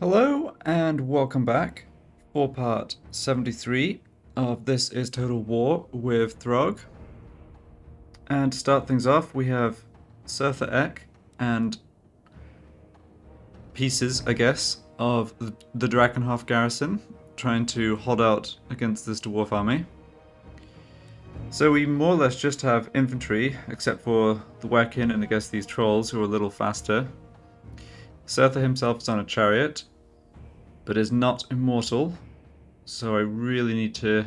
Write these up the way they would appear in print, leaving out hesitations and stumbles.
Hello and welcome back for part 73 of This is Total War with Throgg. And to start things off, we have Surtha and pieces, I guess, of the Drakenhof garrison trying to hold out against this dwarf army. So we more or less just have infantry, except for the Werkin and I guess these trolls who are a little faster. Surtha himself is on a chariot, but is not immortal, so I really need to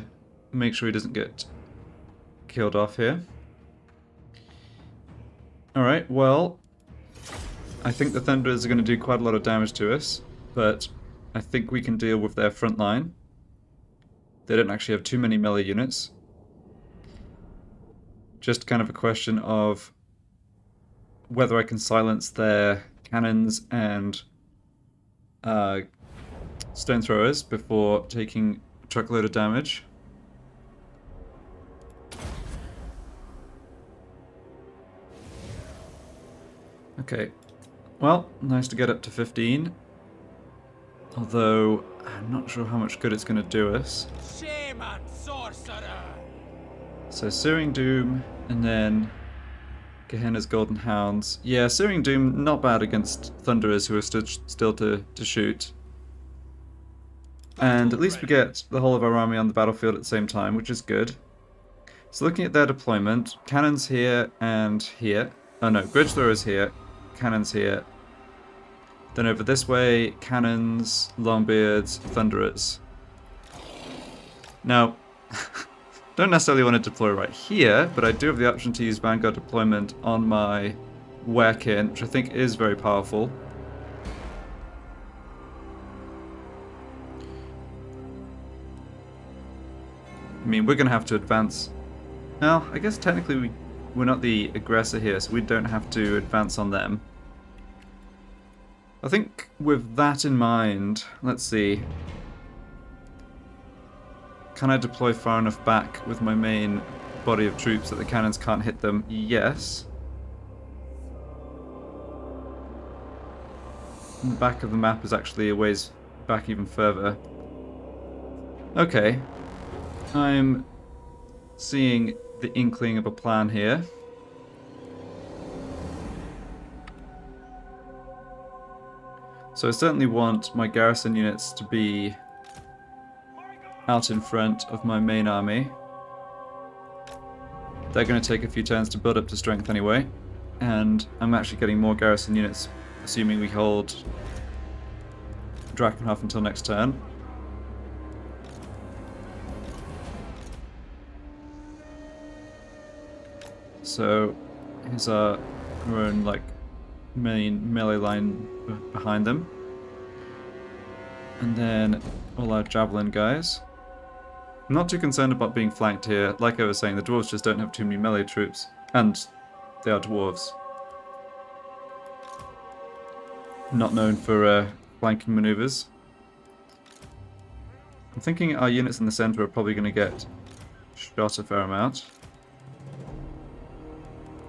make sure he doesn't get killed off here. Alright, well, I think the Thunderers are going to do quite a lot of damage to us, but I think we can deal with their front line. They don't actually have too many melee units. Just kind of a question of whether I can silence their cannons and stone throwers before taking a truckload of damage. Okay, well, nice to get up to 15. Although, I'm not sure how much good it's going to do us. Shame on sorcerer! So, Searing Doom, and then Gehenna's Golden Hounds. Yeah, Searing Doom, not bad against Thunderers who are still to shoot. And at least we get the whole of our army on the battlefield at the same time, which is good. So looking at their deployment, cannons here and here. Oh no, bridge throwers here, cannons here. Then over this way, cannons, longbeards, thunderers. Now, don't necessarily want to deploy right here, but I do have the option to use Vanguard deployment on my Werkin, which I think is very powerful. I mean, we're going to have to advance. Well, I guess technically we're not the aggressor here, so we don't have to advance on them. I think with that in mind, let's see. Can I deploy far enough back with my main body of troops that the cannons can't hit them? Yes. And the back of the map is actually a ways back even further. Okay. I'm seeing the inkling of a plan here. So I certainly want my garrison units to be out in front of my main army. They're going to take a few turns to build up to strength anyway, and I'm actually getting more garrison units, assuming we hold Drakenhof until next turn. So here's our own main melee line behind them. And then all our javelin guys. I'm not too concerned about being flanked here. Like I was saying, the dwarves just don't have too many melee troops. And they are dwarves. Not known for flanking maneuvers. I'm thinking our units in the center are probably going to get shot a fair amount.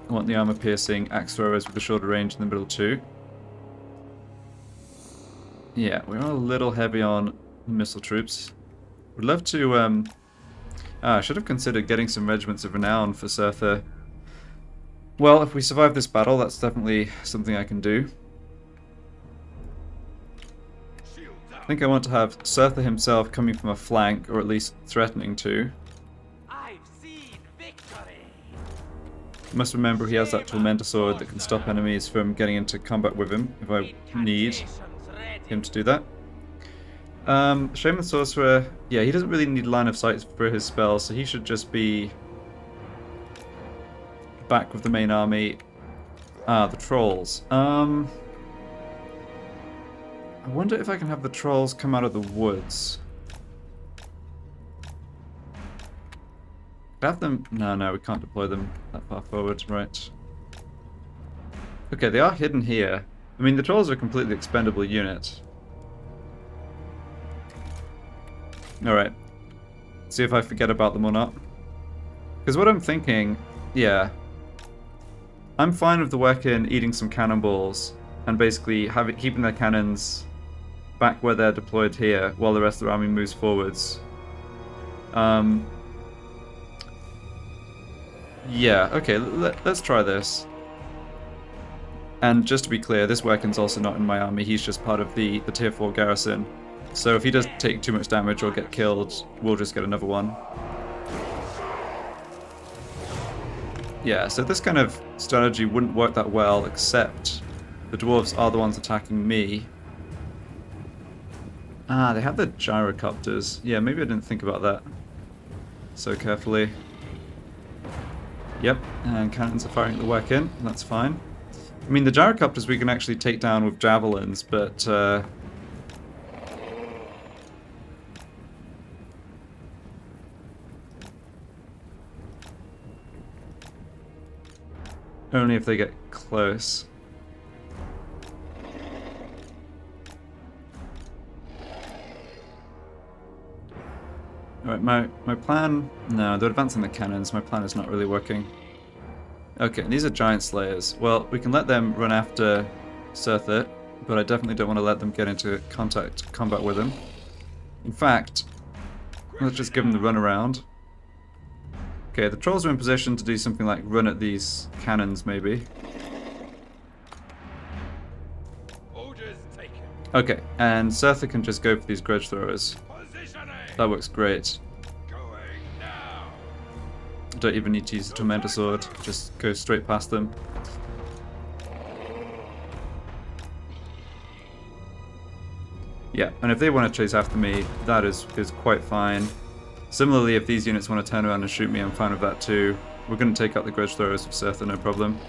I want the armor-piercing axe throwers with a shorter range in the middle too. Yeah, we're a little heavy on missile troops. Would love to, I should have considered getting some regiments of renown for Surtha. Well, if we survive this battle, that's definitely something I can do. I think I want to have Surtha himself coming from a flank, or at least threatening to. I must remember he has that Tormentor sword that can stop enemies from getting into combat with him if I need him to do that. Shaman Sorcerer, yeah, he doesn't really need line of sight for his spells, so he should just be back with the main army. Ah, the trolls. I wonder if I can have the trolls come out of the woods. Have them? No, we can't deploy them that far forward, right. Okay, they are hidden here. I mean, the trolls are a completely expendable unit. Alright. See if I forget about them or not. Because what I'm thinking, yeah. I'm fine with the Werkin eating some cannonballs and basically keeping their cannons back where they're deployed here while the rest of the army moves forwards. Yeah, okay, let's try this. And just to be clear, this Weccan's also not in my army, he's just part of the tier 4 garrison. So if he does take too much damage or get killed, we'll just get another one. Yeah, so this kind of strategy wouldn't work that well, except the dwarves are the ones attacking me. Ah, they have the gyrocopters. Yeah, maybe I didn't think about that so carefully. Yep, and cannons are firing at the Weccan, that's fine. I mean, the gyrocopters we can actually take down with javelins, but only if they get close. Alright, my plan... No, they're advancing the cannons. My plan is not really working. Okay, these are giant slayers. Well, we can let them run after Surtha, but I definitely don't want to let them get into combat with him. In fact, let's just give them the run around. Okay, the trolls are in position to do something like run at these cannons, maybe. Okay, and Surtha can just go for these grudge throwers. That works great. Don't even need to use the Tormentor Sword, just go straight past them. Yeah, and if they want to chase after me, that is quite fine. Similarly, if these units want to turn around and shoot me, I'm fine with that too. We're going to take out the grudge throwers with Surtha, no problem.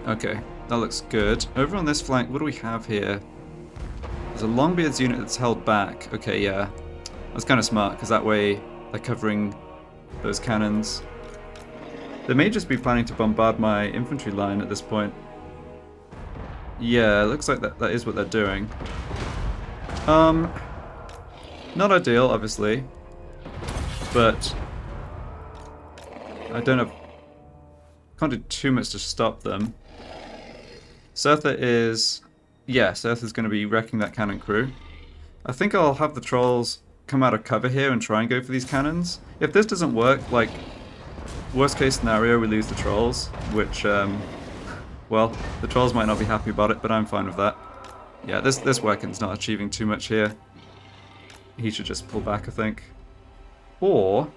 Okay, that looks good. Over on this flank, what do we have here? There's a Longbeard's unit that's held back. Okay, yeah. That's kind of smart, because that way they're covering those cannons. They may just be planning to bombard my infantry line at this point. Yeah, it looks like that is what they're doing. Not ideal, obviously. But I don't have... Can't do too much to stop them. Surtha is... Yeah, Surtha's going to be wrecking that cannon crew. I think I'll have the trolls come out of cover here and try and go for these cannons. If this doesn't work, like, worst case scenario, we lose the trolls, which, well, the trolls might not be happy about it, but I'm fine with that. Yeah, this Weccan's not achieving too much here. He should just pull back, I think. Or...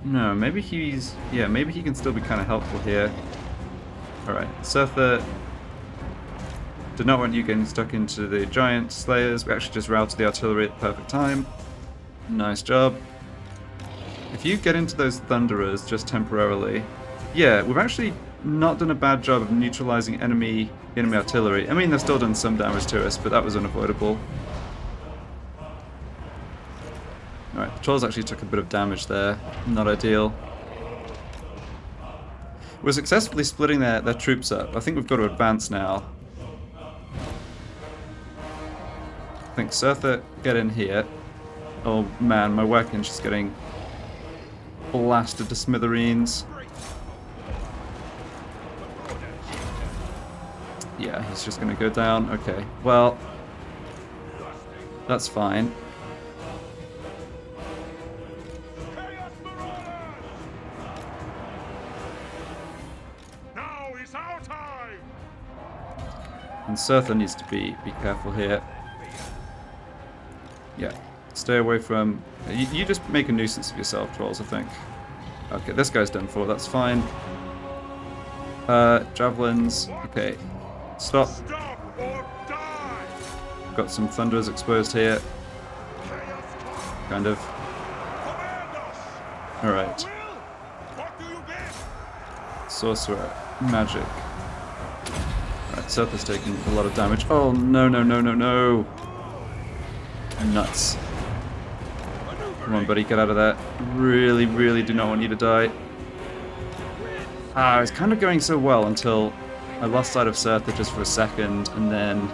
No, maybe he's... Yeah, maybe he can still be kind of helpful here. Alright, Surtha... Did not want you getting stuck into the giant slayers. We actually just routed the artillery at the perfect time. Nice job. If you get into those thunderers just temporarily... Yeah, we've actually not done a bad job of neutralizing enemy artillery. I mean, they've still done some damage to us, but that was unavoidable. Alright, the trolls actually took a bit of damage there. Not ideal. We're successfully splitting their troops up. I think we've got to advance now. I think Surtha, get in here. Oh man, my Weccan's just getting blasted to smithereens. Yeah, he's just gonna go down. Okay, well, that's fine. Now is our time. And Surtha needs to be careful here. Yeah, stay away from... You just make a nuisance of yourself, trolls, I think. Okay, this guy's done for, that's fine. Javelins, okay. Stop. Stop or die. Got some thunderers exposed here. Kind of. Alright. What do you get? Sorcerer. Magic. Alright, Surtha's taking a lot of damage. Oh, no, no, no, no, no. Nuts. Come on, buddy, get out of there. Really, really do not want you to die. Ah, I was kind of going so well until I lost sight of Surtha just for a second, and then...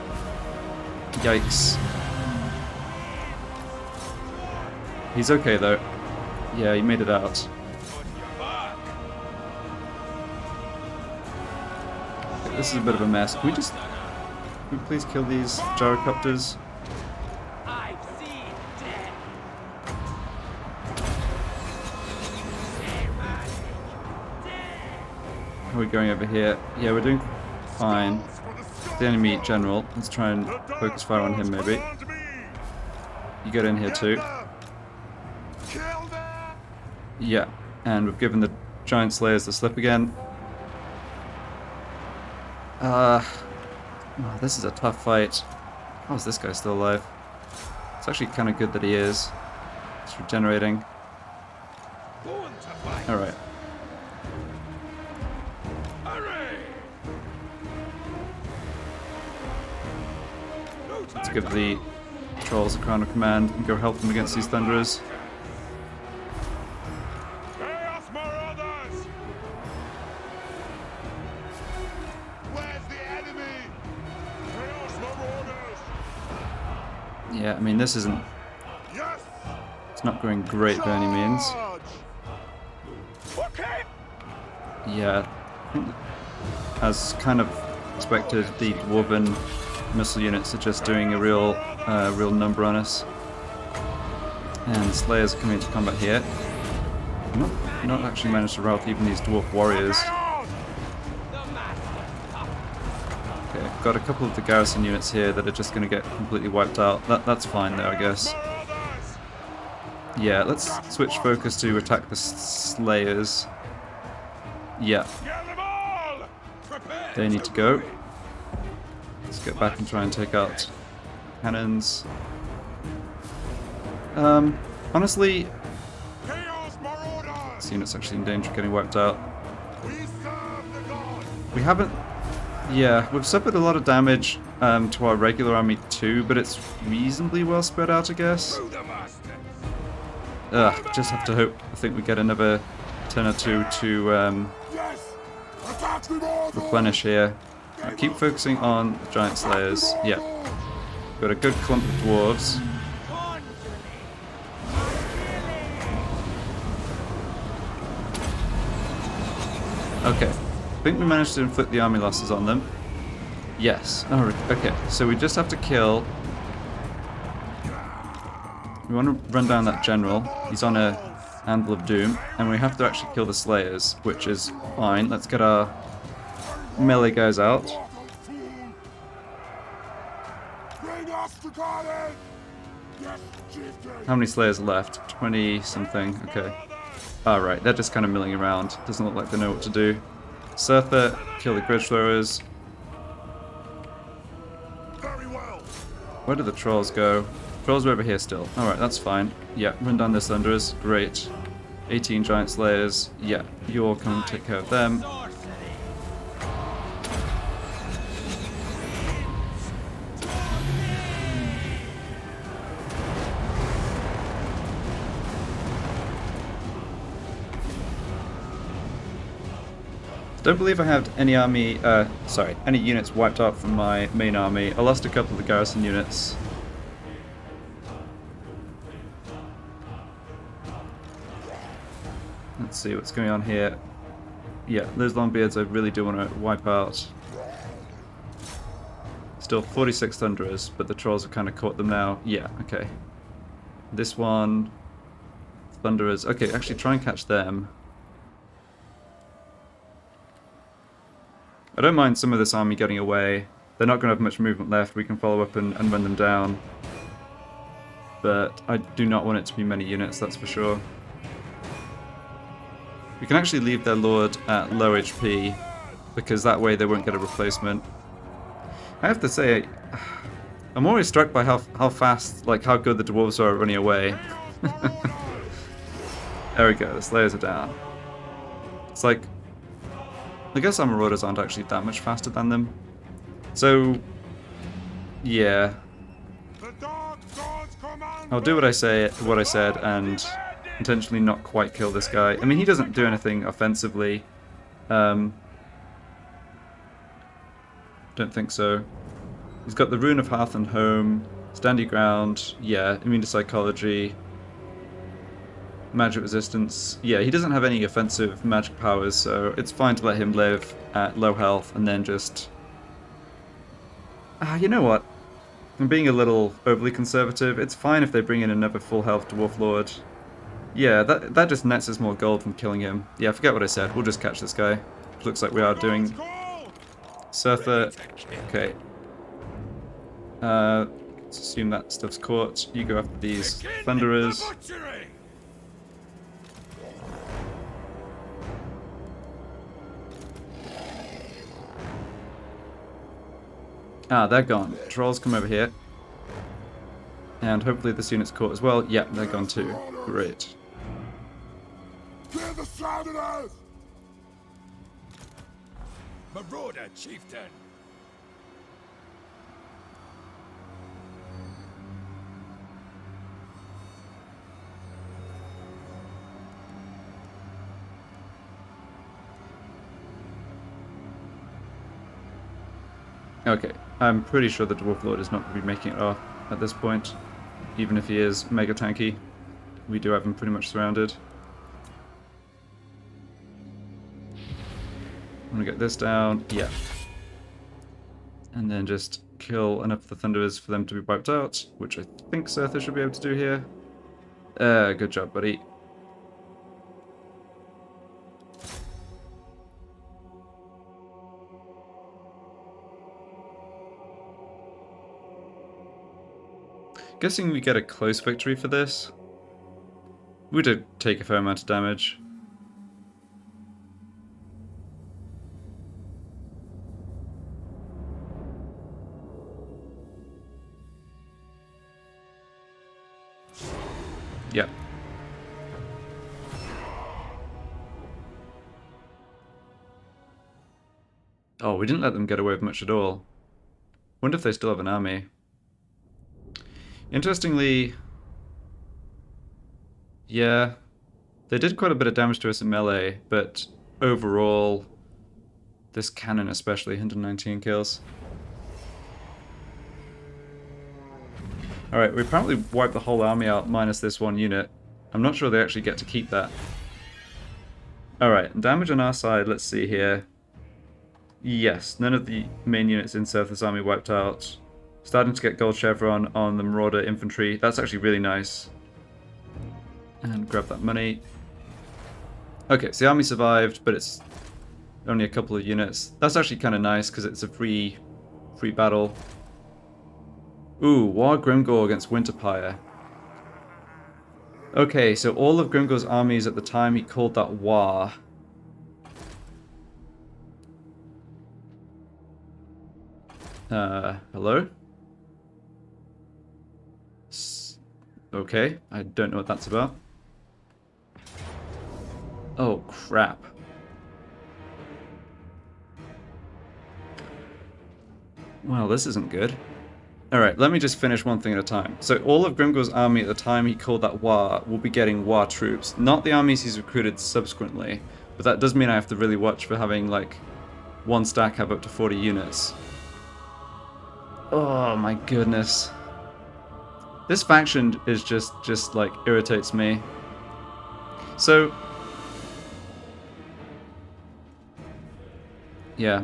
Yikes. He's okay, though. Yeah, he made it out. This is a bit of a mess. Can we please kill these gyrocopters? I've seen death. How are we going over here? Yeah, we're doing fine. The enemy general. Let's try and focus fire on him, maybe. You get in here too. Yeah, and we've given the giant slayers the slip again. Oh, this is a tough fight. How is this guy still alive? It's actually kind of good that he is. It's regenerating. Alright. Let's give the trolls a crown of command and go help them against these thunderers. Chaos Marauders! Where's the enemy? Chaos Marauders! Yeah, I mean, this isn't... Yes! It's not going great by any means. Charge! Okay! Yeah, I think as kind of expected, the dwarven missile units are just doing a real number on us. And Slayers are coming into combat here. Not actually managed to rout even these dwarf warriors. Okay, got a couple of the garrison units here that are just going to get completely wiped out. That's fine though, I guess. Yeah, let's switch focus to attack the Slayers. Yeah, they need to go. Let's get back and try and take out cannons. Honestly, this unit's actually in danger of getting wiped out. We haven't... Yeah, we've suffered a lot of damage to our regular army too, but it's reasonably well spread out, I guess. Just have to hope, I think we get another turn or two to replenish here. Right, keep focusing on the giant slayers. Yeah. Got a good clump of dwarves. Okay. I think we managed to inflict the army losses on them. Yes. Oh, okay. So we just have to kill... We want to run down that general. He's on a Anvil of Doom. And we have to actually kill the slayers, which is fine. Let's get our melee guys out. How many slayers are left? 20 something. Okay. Alright, they're just kind of milling around. Doesn't look like they know what to do. Surtha, kill the Gridge Throwers. Where did the trolls go? Trolls are over here still. Alright, that's fine. Yeah, run down the Thunderers. Great. 18 giant slayers. Yeah, you all come take care of them. Don't believe I have any any units wiped out from my main army. I lost a couple of the garrison units. Let's see what's going on here. Yeah, those Longbeards I really do want to wipe out. Still 46 Thunderers, but the Trolls have kind of caught them now. Yeah, okay. This one... Thunderers. Okay, actually try and catch them. I don't mind some of this army getting away. They're not going to have much movement left. We can follow up and run them down. But I do not want it to be many units, that's for sure. We can actually leave their lord at low HP, because that way they won't get a replacement. I have to say, I'm always struck by how fast, like how good the dwarves are at running away. There we go, the slayers are down. It's like, I guess our marauders aren't actually that much faster than them. So, yeah. I'll do what I said, and intentionally not quite kill this guy. I mean, he doesn't do anything offensively. Don't think so. He's got the Rune of Hearth and Home, Stand Your Ground, yeah, immune to psychology. magic resistance. Yeah, he doesn't have any offensive magic powers, so it's fine to let him live at low health and then just... you know what? I'm being a little overly conservative. It's fine if they bring in another full health Dwarf Lord. Yeah, that just nets us more gold from killing him. Yeah, forget what I said. We'll just catch this guy. Looks like we are doing... Surtha. Okay. Let's assume that stuff's caught. You go after these Thunderers. They're gone. Trolls come over here. And hopefully this unit's caught as well. Yep, they're gone too. Great. Clear the Southerners! Marauder chieftain. Okay, I'm pretty sure the Dwarf Lord is not going to be making it off at this point. Even if he is mega tanky. We do have him pretty much surrounded. I'm going to get this down. Yeah. And then just kill enough of the Thunderers for them to be wiped out, which I think Surtha should be able to do here. Good job, buddy. Guessing we get a close victory for this. We did take a fair amount of damage. Yep. Oh, we didn't let them get away with much at all. Wonder if they still have an army. Interestingly, yeah, they did quite a bit of damage to us in melee, but overall, this cannon especially, 119 kills. Alright, we apparently wiped the whole army out minus this one unit. I'm not sure they actually get to keep that. Alright, damage on our side, let's see here. Yes, none of the main units in Surtha's army wiped out. Starting to get gold chevron on the Marauder infantry. That's actually really nice. And grab that money. Okay, so the army survived, but it's only a couple of units. That's actually kind of nice because it's a free battle. Ooh, War Grimgor against Winterpire. Okay, so all of Grimgor's armies at the time he called that war. Hello? Okay, I don't know what that's about. Oh, crap. Well, this isn't good. Alright, let me just finish one thing at a time. So all of Grimgor's army at the time he called that war will be getting war troops. Not the armies he's recruited subsequently. But that does mean I have to really watch for having, like, one stack have up to 40 units. Oh my goodness. This faction is just like, irritates me. So... yeah.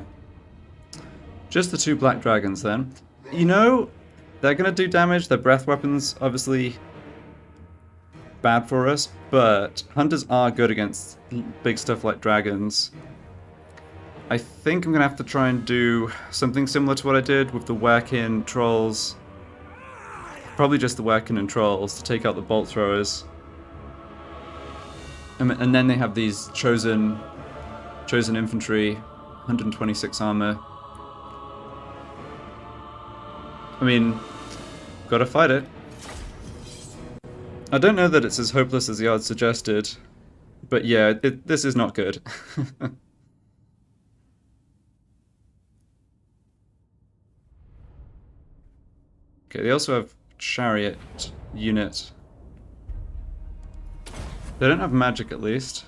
Just the two black dragons then. You know, they're gonna do damage. Their breath weapons, obviously, bad for us, but hunters are good against big stuff like dragons. I think I'm gonna have to try and do something similar to what I did with the Werkin trolls. Probably just the Werkin and trolls to take out the bolt throwers. And then they have these chosen infantry, 126 armor. I mean, gotta fight it. I don't know that it's as hopeless as the odds suggested, but yeah, this is not good. Okay, they also have chariot unit. They don't have magic, at least.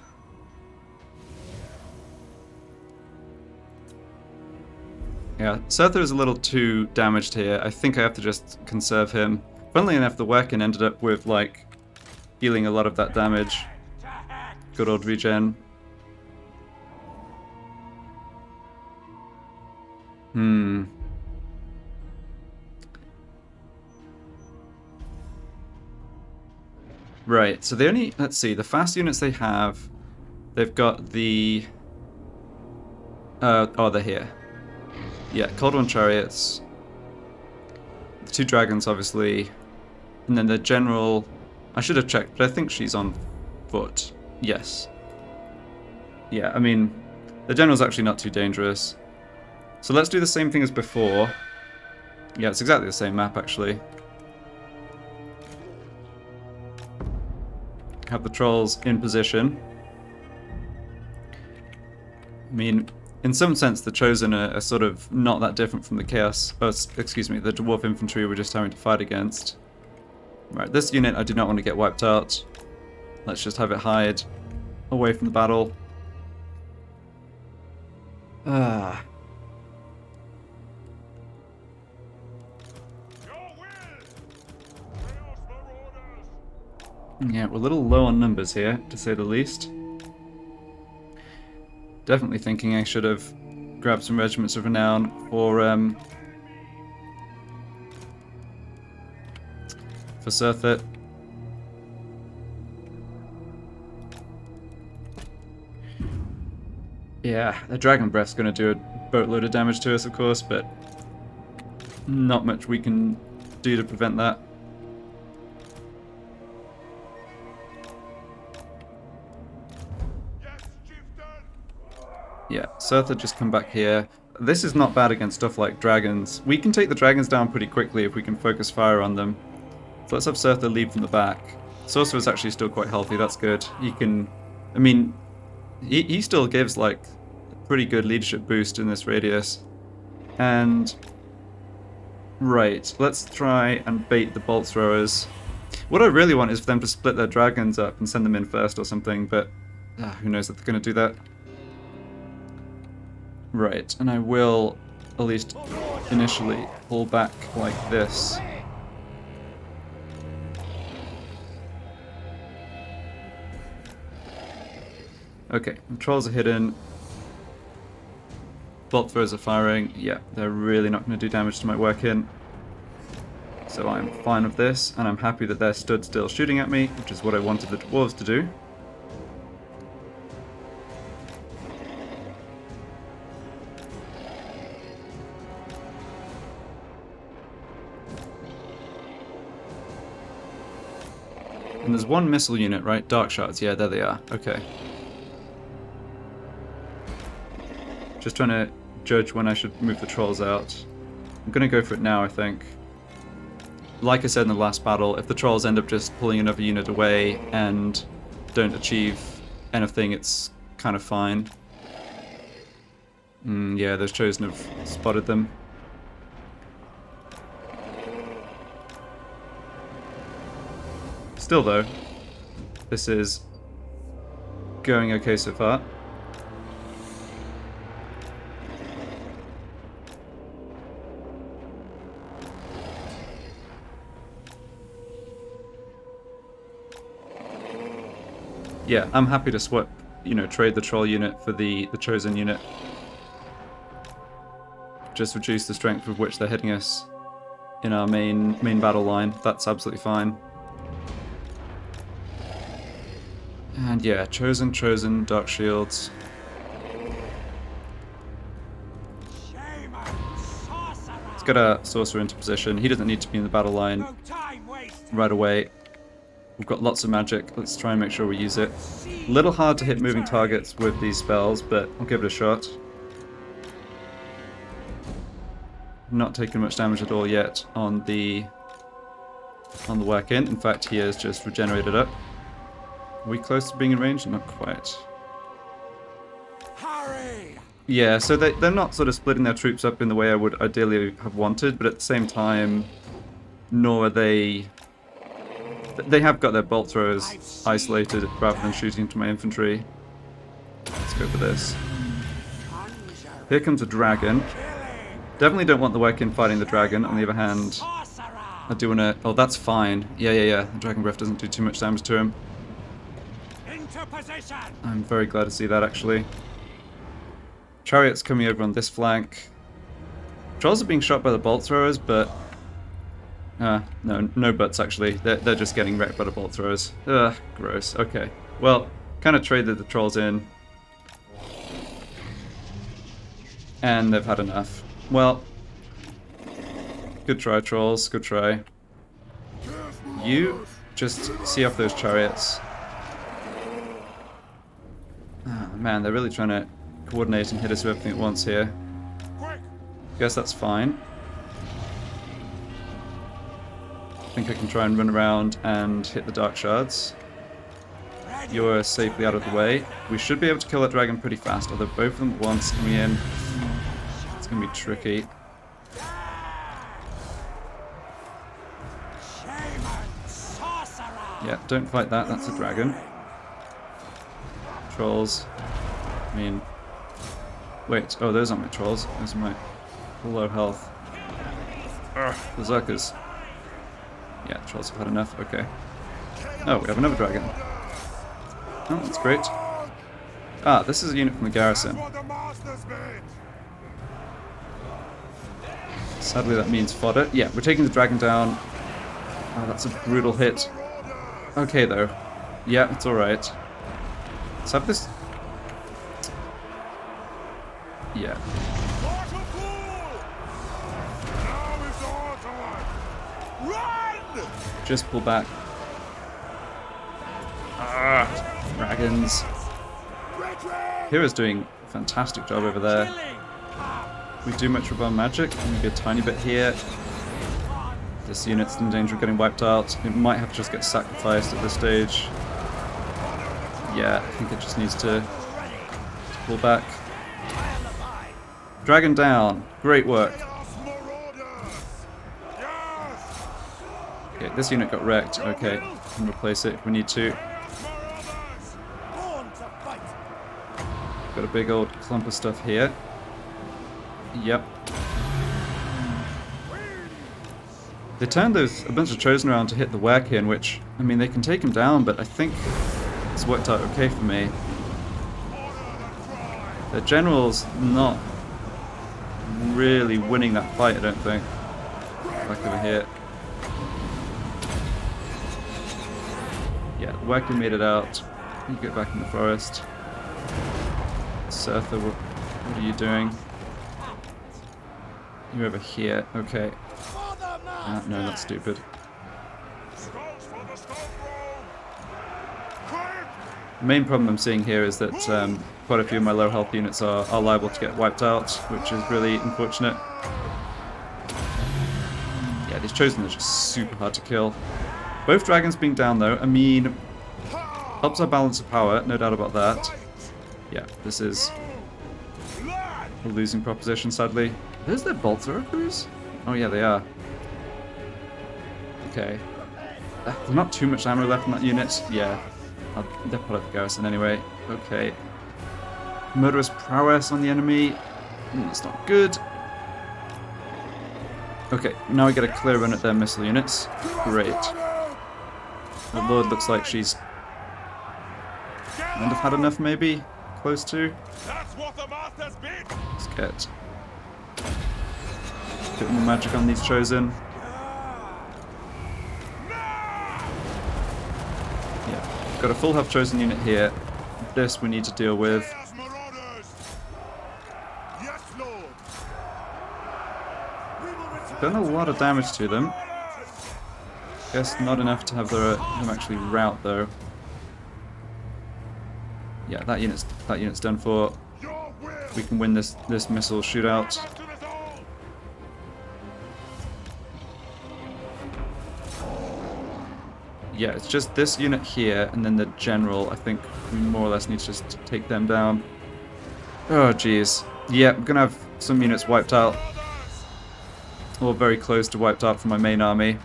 Yeah, Surtha is a little too damaged here. I think I have to just conserve him. Funnily enough, the Werkin ended up with, like, healing a lot of that damage. Good old regen. Right, so they only, let's see, the fast units they have, they've got the, oh, they're here. Yeah, Cold One Chariots, the 2 dragons, obviously, and then the general, I should have checked, but I think she's on foot. Yes. Yeah, I mean, the general's actually not too dangerous. So let's do the same thing as before. Yeah, it's exactly the same map, actually. Have the trolls in position. I mean, in some sense, the Chosen are sort of not that different from the Chaos... Oh, excuse me, the Dwarf Infantry we're just having to fight against. Right, this unit I do not want to get wiped out. Let's just have it hide away from the battle. Ah. Yeah, we're a little low on numbers here, to say the least. Definitely thinking I should have grabbed some regiments of renown for Surtha. Yeah, the Dragon Breath's going to do a boatload of damage to us, of course, but not much we can do to prevent that. Yeah, Surtha just come back here. This is not bad against stuff like dragons. We can take the dragons down pretty quickly if we can focus fire on them. So let's have Surtha lead from the back. Sorcerer's actually still quite healthy, that's good. He can... I mean, he still gives, like, a pretty good leadership boost in this radius. And... Right, let's try and bait the bolt throwers. What I really want is for them to split their dragons up and send them in first or something, but... who knows if they're going to do that. Right, and I will, at least initially, pull back like this. Okay, the trolls are hidden. Bolt throwers are firing. Yeah, they're really not going to do damage to my work in. So I'm fine with this, and I'm happy that they're stood still shooting at me, which is what I wanted the dwarves to do. And there's one missile unit, right? Dark shards, yeah, there they are. Okay. Just trying to judge when I should move the trolls out. I'm going to go for it now, I think. Like I said in the last battle, if the trolls end up just pulling another unit away and don't achieve anything, it's kind of fine. Yeah, those Chosen have spotted them. Still though, this is going okay so far. Yeah, I'm happy to swap, you know, trade the troll unit for the Chosen unit. Just reduce the strength with which they're hitting us in our main battle line. That's absolutely fine. And yeah, Chosen, Dark Shields. Let's get our Sorcerer into position. He doesn't need to be in the battle line right away. We've got lots of magic. Let's try and make sure we use it. A little hard to hit moving targets with these spells, but I'll give it a shot. Not taking much damage at all yet on the work in. In fact, he has just regenerated up. Are we close to being in range? Not quite. Hurry! Yeah, so they're not sort of splitting their troops up in the way I would ideally have wanted, but at the same time, nor are they... They have got their bolt throwers isolated rather than shooting into my infantry. Let's go for this. Here comes a dragon. Definitely don't want the Weckin fighting the dragon. On the other hand, I do want to... Oh, that's fine. Yeah. The Dragon Breath doesn't do too much damage to him. to position! I'm very glad to see that, actually. Chariots coming over on this flank. Trolls are being shot by the bolt throwers, but... no buts, actually. They're just getting wrecked by the bolt throwers. Ugh, gross. Okay. Well, kind of traded the trolls in. And they've had enough. Well, good try, trolls. Good try. You just see off those chariots. Oh, man, they're really trying to coordinate and hit us with everything at once here. Guess that's fine. I think I can try and run around and hit the dark shards. You're safely out of the way. We should be able to kill that dragon pretty fast, although both of them at once coming in. It's going to be tricky. Yeah, don't fight that. That's a dragon. Trolls. I mean... Wait. Oh, those aren't my trolls. Those are my low health. Ugh, berserkers. Yeah, trolls have had enough. Okay. Oh, we have another dragon. Oh, that's great. Ah, this is a unit from the garrison. Sadly, that means fodder. Yeah, we're taking the dragon down. Oh, that's a brutal hit. Okay, though. Yeah, it's alright. Let's have this... Yeah. Just pull back. Ah, dragons. Hero's doing a fantastic job over there. We do much with our magic. Maybe a tiny bit here. This unit's in danger of getting wiped out. It might have to just get sacrificed at this stage. Yeah, I think it just needs to pull back. Dragon down. Great work. Okay, this unit got wrecked. Okay, we can replace it if we need to. Got a big old clump of stuff here. Yep. They turned a bunch of Chosen around to hit the Werkin, which, I mean, they can take him down, but I think it's worked out okay for me. The general's not really winning that fight, I don't think. Back over here. Yeah, Werkin made it out. You get back in the forest. Surtha, what are you doing? You're over here. Okay. No, that's stupid. The main problem I'm seeing here is that quite a few of my low health units are liable to get wiped out, which is really unfortunate. Yeah, these Chosen are just super hard to kill. Both dragons being down though, I mean, helps our balance of power, no doubt about that. Yeah, this is a losing proposition, sadly. There's their bolt throwers? Oh yeah, they are. Okay. There's not too much ammo left in that unit. Yeah. They're part of the garrison anyway. Okay. Murderous prowess on the enemy. That's not good. Okay, now we get a clear run at their missile units. Great. The Lord looks like she's kind of had enough, maybe? Close to. Let's get a bit more magic on these Chosen. Yeah, got a full health Chosen unit here. This we need to deal with. Done a lot of damage to them. Guess not enough to have them actually rout though. Yeah, that unit's done for. We can win this missile shootout. Yeah, it's just this unit here, and then the general. I think we more or less need to just take them down. Oh, jeez. Yeah, I'm gonna have some units wiped out. Or very close to wiped out from my main army.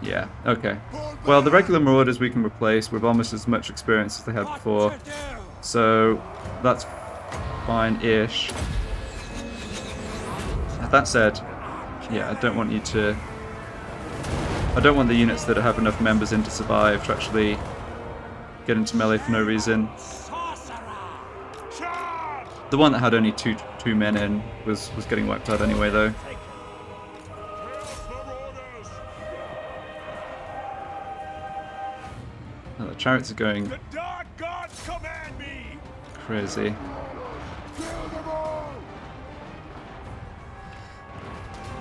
Yeah, okay. Well, the regular Marauders we can replace with almost as much experience as they had before. So, that's fine-ish. That said, yeah, I don't want you to... I don't want the units that have enough members in to survive to actually get into melee for no reason. Charge! The one that had only two men in was getting wiped out anyway, though. Chaos Marauders! Oh, the chariots are going The Dark Gods command me! crazy. Kill them all!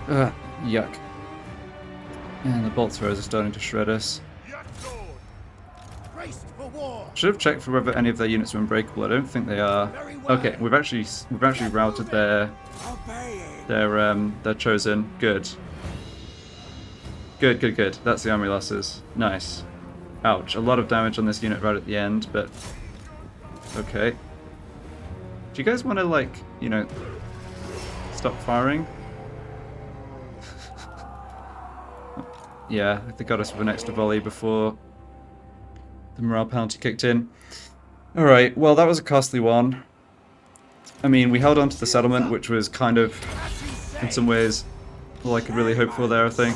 Ugh, yuck. And the bolt throwers are starting to shred us. Yes, Lord! Braced for war. Should have checked for whether any of their units were unbreakable. I don't think they are. Very well. Okay, we've actually routed their chosen. Good. Good. That's the army losses. Nice. Ouch. A lot of damage on this unit right at the end, but okay. Do you guys want to, like, you know, stop firing? Yeah, they got us with an extra volley before the morale penalty kicked in. Alright, well, that was a costly one. I mean, we held on to the settlement, which was kind of, in some ways, all I could really hope for there, I think.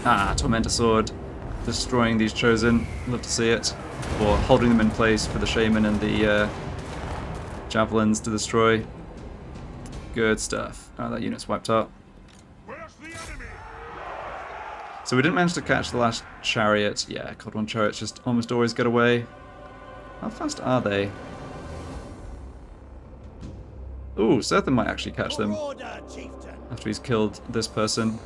Ah, Tormentor Sword. Destroying these Chosen. Love to see it. Or holding them in place for the Shaman and the Javelins to destroy. Good stuff. Oh, that unit's wiped out. Where's the enemy? So we didn't manage to catch the last chariot. Yeah, Cold One chariots just almost always get away. How fast are they? Ooh, Surtha might actually catch them Order, chieftain. after he's killed this person.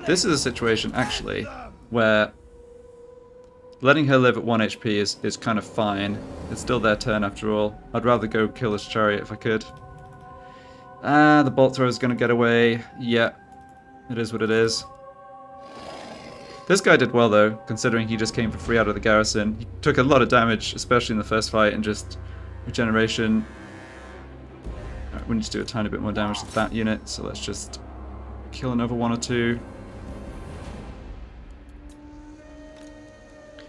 This is a situation, actually, where letting her live at 1 HP is kind of fine. It's still their turn after all. I'd rather go kill this chariot if I could. Ah, the bolt thrower is going to get away. Yeah, it is what it is. This guy did well, though, considering he just came for free out of the garrison. He took a lot of damage, especially in the first fight, and just regeneration. Alright, we need to do a tiny bit more damage to that unit, so let's just kill another one or two.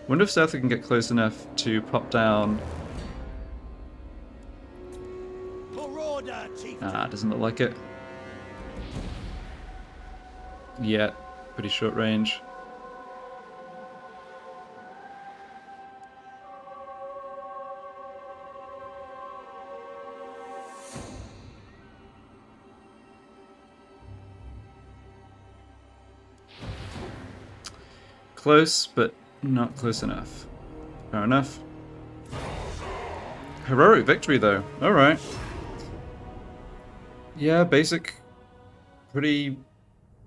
Wonder if Surtha can get close enough to pop down. Order, chieftain. Ah, doesn't look like it. Yeah, pretty short range. Close, but not close enough. Fair enough. Heroic victory, though. Alright. Yeah, basic. Pretty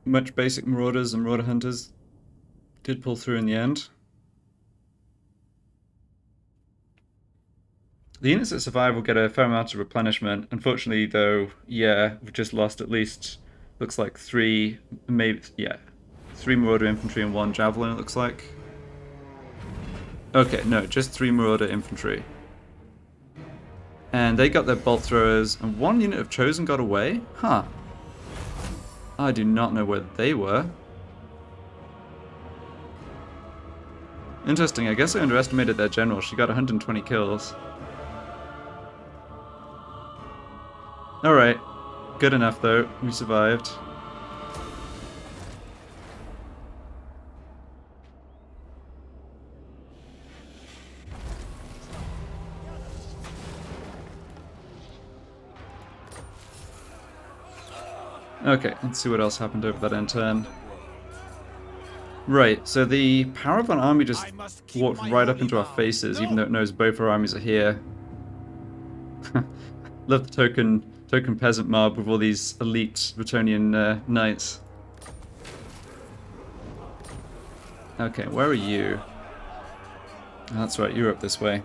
much basic Marauders and Marauder Hunters did pull through in the end. The units that survive will get a fair amount of replenishment. Unfortunately, though, yeah, we've just lost at least, looks like 3, maybe, yeah, 3 Marauder Infantry and 1 Javelin, it looks like. Okay, no, just 3 Marauder Infantry. And they got their bolt throwers, and 1 unit of Chosen got away? Huh. I do not know where they were. Interesting, I guess I underestimated their general. She got 120 kills. Alright. Good enough, though. We survived. Okay, let's see what else happened over that end turn. Right, so the Paravan army just walked right up into our faces, even though it knows both our armies are here. Love the token peasant mob with all these elite Bretonnian knights. Okay, where are you? Oh, that's right, you're up this way.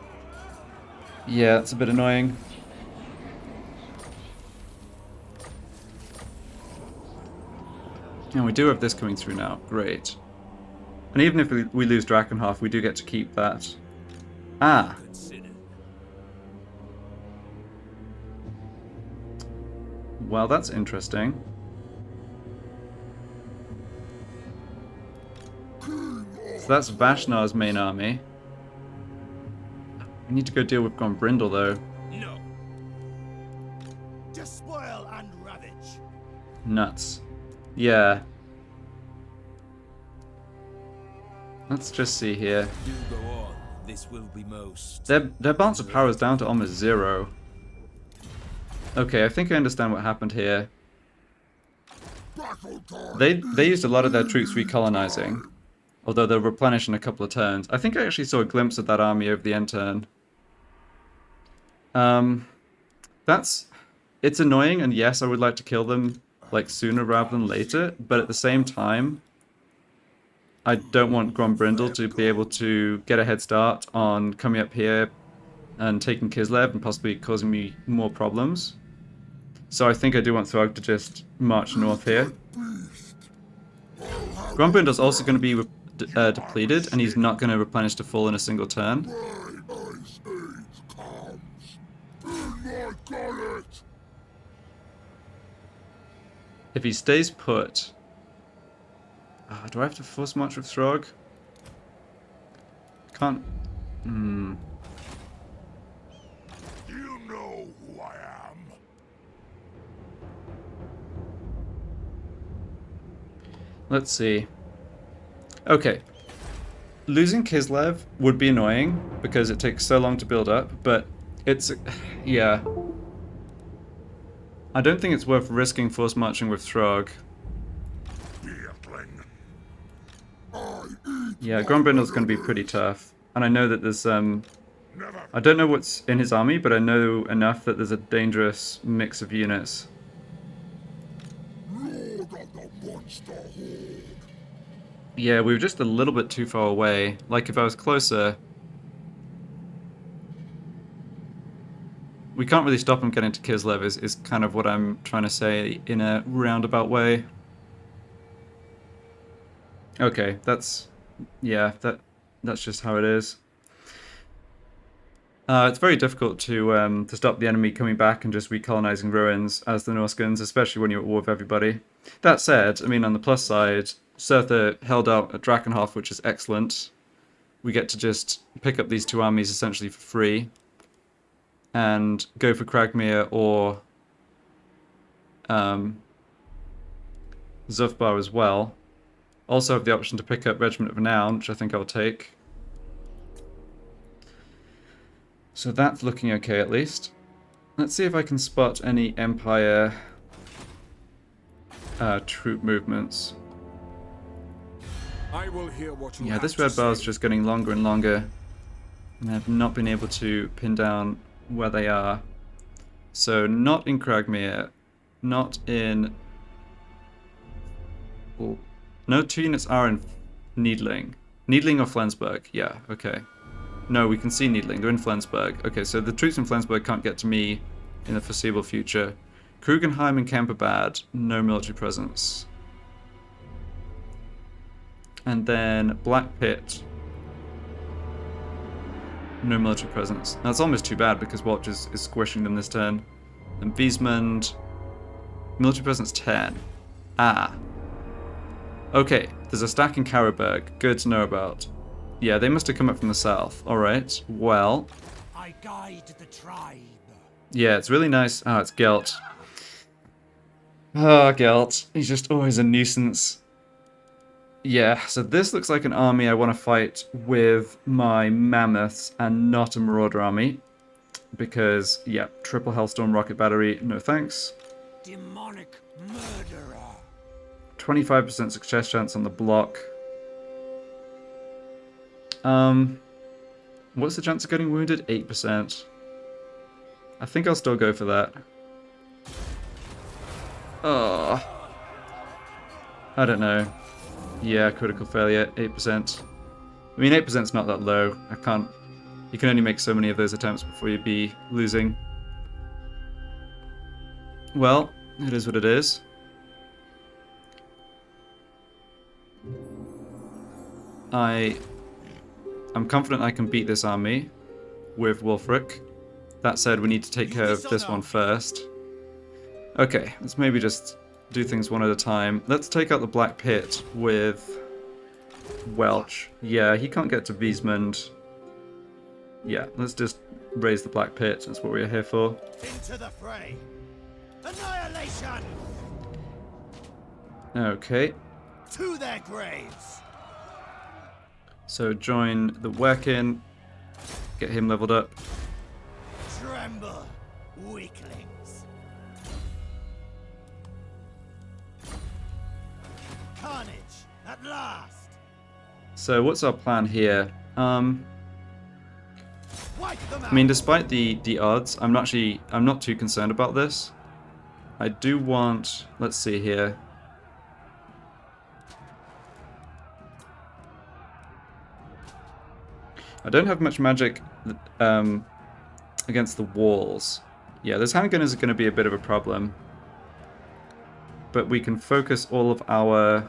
Yeah, that's a bit annoying. And we do have this coming through now. Great. And even if we lose Drakenhof, we do get to keep that. Ah. Well, that's interesting. So that's Vashnar's main army. We need to go deal with Gombrindal, though. No. Despoil and ravage. Nuts. Yeah, Let's just see here. Do go on. This will be most. Their balance of power is down to almost 0. Okay, I think I understand what happened here. They used a lot of their troops recolonizing, although they'll replenish in a couple of turns. I think I actually saw a glimpse of that army over the end turn. It's annoying, and yes, I would like to kill them like sooner rather than later, but at the same time, I don't want Grombrindal to be able to get a head start on coming up here and taking Kislev and possibly causing me more problems. So I think I do want Throgg to just march north here. Grombrindal's also going to be depleted, and he's not going to replenish to full in a single turn. If he stays put... do I have to force march with Throgg? Can't... You know who I am. Let's see. Okay. Losing Kislev would be annoying because it takes so long to build up, but it's... yeah. I don't think it's worth risking force marching with Throgg. Yeah, Grombrindal's going to be pretty tough. And I know that there's... I don't know what's in his army, but I know enough that there's a dangerous mix of units. Yeah, we were just a little bit too far away. Like, if I was closer... We can't really stop him getting to Kislev, is kind of what I'm trying to say in a roundabout way. Okay, that's... yeah, that's just how it is. It's very difficult to stop the enemy coming back and just recolonizing ruins as the Norscans, especially when you're at war with everybody. That said, I mean, on the plus side, Surtha held out at Drakenhof, which is excellent. We get to just pick up these two armies essentially for free and go for Kragmir or Zufbar as well. Also have the option to pick up Regiment of Renown, which I think I'll take. So that's looking okay at least. Let's see if I can spot any Empire troop movements. I will hear what you Yeah, have this to red bar is say. just getting longer and longer. And I've not been able to pin down where they are. So not in Kragmir, not in... oh, no, 2 units are in Needling. Needling or Flensburg, yeah, okay. No, we can see Needling, they're in Flensburg. Okay, so the troops in Flensburg can't get to me in the foreseeable future. Krugenheim and Kemperbad, no military presence. And then Black Pit, no military presence. Now it's almost too bad because Watch is squishing them this turn. And Wiesmund, military presence 10. Ah. Okay, there's a stack in Karabberg. Good to know about. Yeah, they must have come up from the south. Alright, well... I guide the tribe. yeah, it's really nice. Ah, it's Gelt. Ah, Gelt. He's just always a nuisance. Yeah, so this looks like an army I want to fight with my mammoths and not a marauder army. Because, yeah, triple Hellstorm rocket battery, no thanks. Demonic murderer. 25% success chance on the block. What's the chance of getting wounded? 8%. I think I'll still go for that. Oh. I don't know. Yeah, critical failure, 8%. I mean, 8%'s not that low. I can't... you can only make so many of those attempts before you'd be losing. Well, it is what it is. I'm confident I can beat this army with Wulfric. That said, we need to take care of this one first. Okay, let's maybe just do things one at a time. Let's take out the Black Pit with Welch. Yeah, he can't get to Wiesmund. Yeah, let's just raise the Black Pit. That's what we're here for. Into the fray. Annihilation. Okay. To their graves. So join the Werkin, get him leveled up. Tremble, weaklings. Carnage, at last. So what's our plan here? Wipe them out. I mean, despite the odds, I'm not too concerned about this. I do want, let's see here. I don't have much magic against the walls. Yeah, those handgunners are going to be a bit of a problem. But we can focus all of our...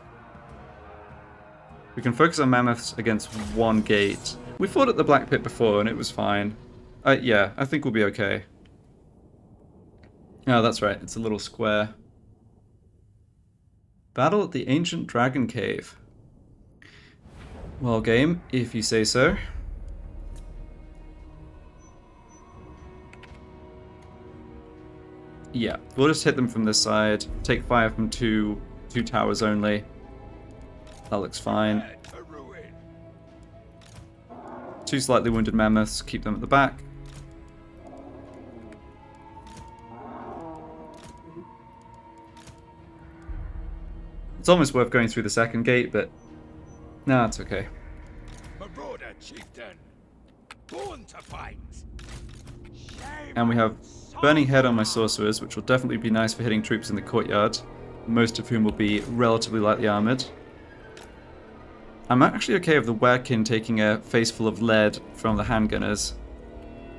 We can focus our mammoths against one gate. We fought at the Black Pit before and it was fine. Yeah, I think we'll be okay. Oh, that's right. It's a little square. Battle at the Ancient Dragon Cave. Well, game, if you say so. Yeah, we'll just hit them from this side. Take fire from two towers only. That looks fine. Two slightly wounded mammoths. Keep them at the back. It's almost worth going through the second gate, but no, it's okay. Marauder chieftain, born to fight. And we have Burning Head on my sorcerers, which will definitely be nice for hitting troops in the courtyard, most of whom will be relatively lightly armored. I'm actually okay with the Werkin taking a face full of lead from the handgunners.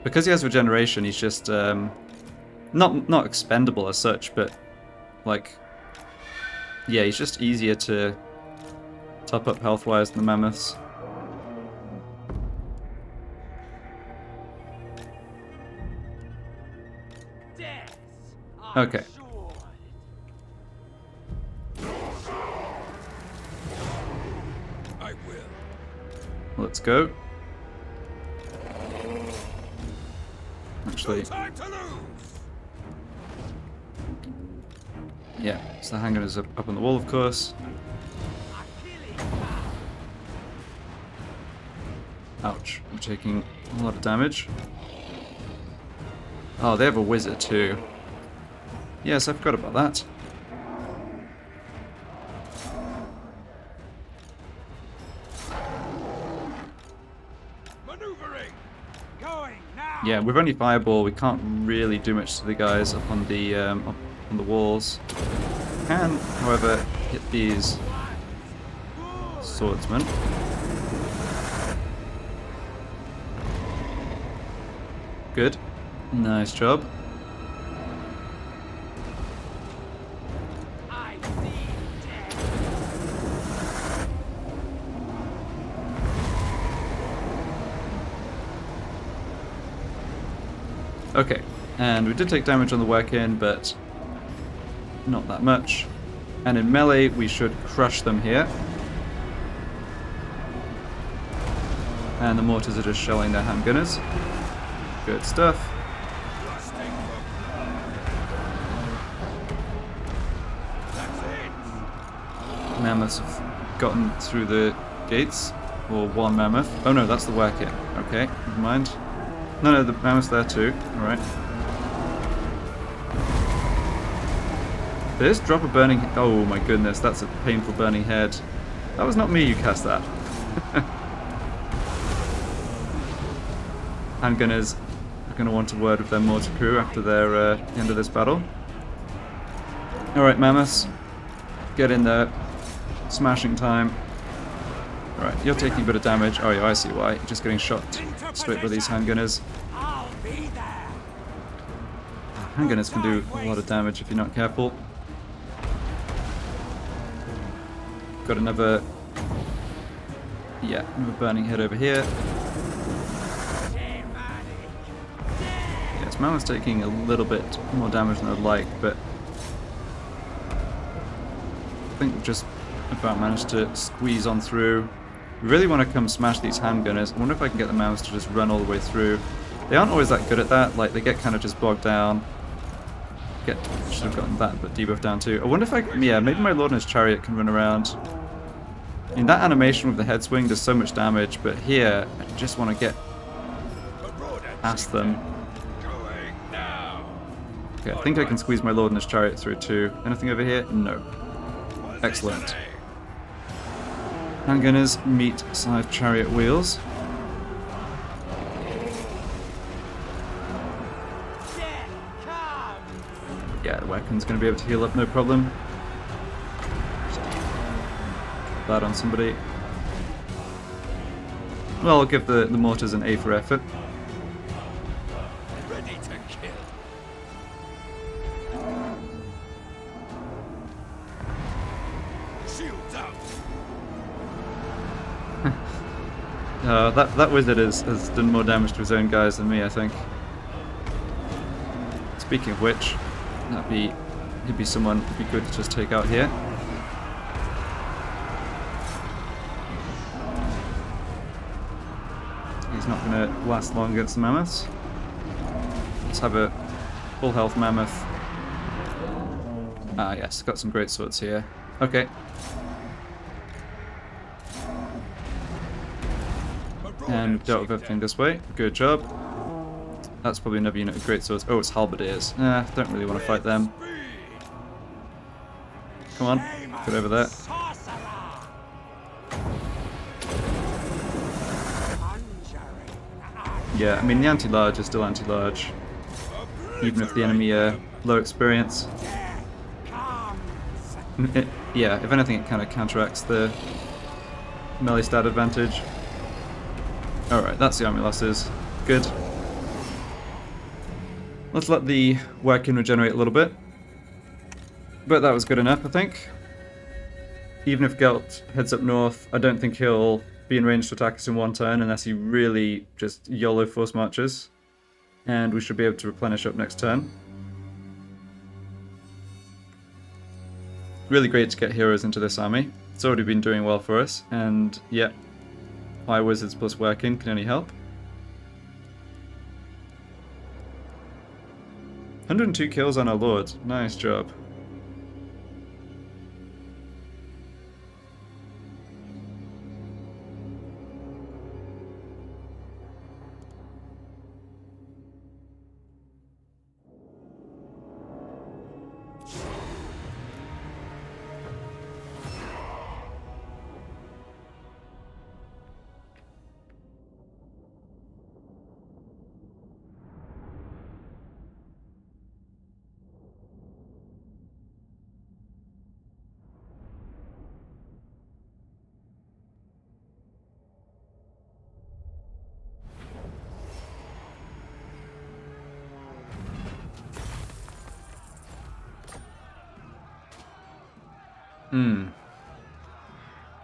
Because he has regeneration, he's just not expendable as such, but like, yeah, he's just easier to top up health-wise than the mammoths. Okay. I will. Let's go. Actually, Time to lose. yeah, so the handgunners are up on the wall, of course. Ouch, I'm taking a lot of damage. Oh, they have a wizard too. Yes, I forgot about that. Maneuvering. Going now. Yeah, with only fireball, we can't really do much to the guys up on the walls. Can, however, hit these swordsmen. Good. Nice job. Okay, and we did take damage on the Werkin, but not that much. And in melee, we should crush them here. And the mortars are just shelling their handgunners. Good stuff. Mammoths have gotten through the gates. Or one mammoth. Oh no, that's the Werkin. Okay, never mind. No, the mammoth's there too. Alright. This drop a burning... Oh my goodness, that's a painful burning head. That was not me who cast that. Handgunners are going to want a word with their mortar crew after their end of this battle. Alright, mammoths. Get in there. Smashing time. Alright, you're taking a bit of damage. Oh yeah, I see why. You're just getting shot straight by these handgunners. I'll be there. Handgunners can do a lot of damage if you're not careful. Got another... Yeah, another burning head over here. Yes, Mammoth's taking a little bit more damage than I'd like, but... I think we've just about managed to squeeze on through. We really want to come smash these handgunners. I wonder if I can get the Mammoths to just run all the way through. They aren't always that good at that, like they get kind of just bogged down. Should have gotten that, but debuff down too. I wonder if I... Yeah, maybe my Lord and his chariot can run around. mean, that animation with the head swing does so much damage, but here, I just want to get past them. Going now. Okay, I think I can squeeze my lord and his chariot through too. Anything over here? No. Excellent. Handgunners meet scythe chariot wheels. Death comes. Yeah, the weapon's going to be able to heal up, no problem. Just put that on somebody. Well, I'll give the mortars an A for effort. Ready to kill. Shields up. That wizard has done more damage to his own guys than me, I think. Speaking of which, he'd be someone who'd be good to just take out here. He's not going to last long against the mammoths. Let's have a full health mammoth. Ah yes, got some great swords here. Okay. And we've dealt with everything this way. Good job. That's probably another unit of great swords. Oh, it's halberdiers. Don't really want to fight them. Come on, get over there. Sorcerer. Conjuring. Yeah, I mean the anti-large is still anti-large, even if the enemy are low experience. Death comes. Yeah, if anything, it kind of counteracts the melee stat advantage. Alright, that's the army losses. Good. Let's let the working regenerate a little bit. But that was good enough, I think. Even if Gelt heads up north, I don't think he'll be in range to attack us in one turn unless he really just YOLO force marches. And we should be able to replenish up next turn. Really great to get heroes into this army. It's already been doing well for us, and yeah, Fire Wizards plus working can only help. 102 kills on our Lord. Nice job.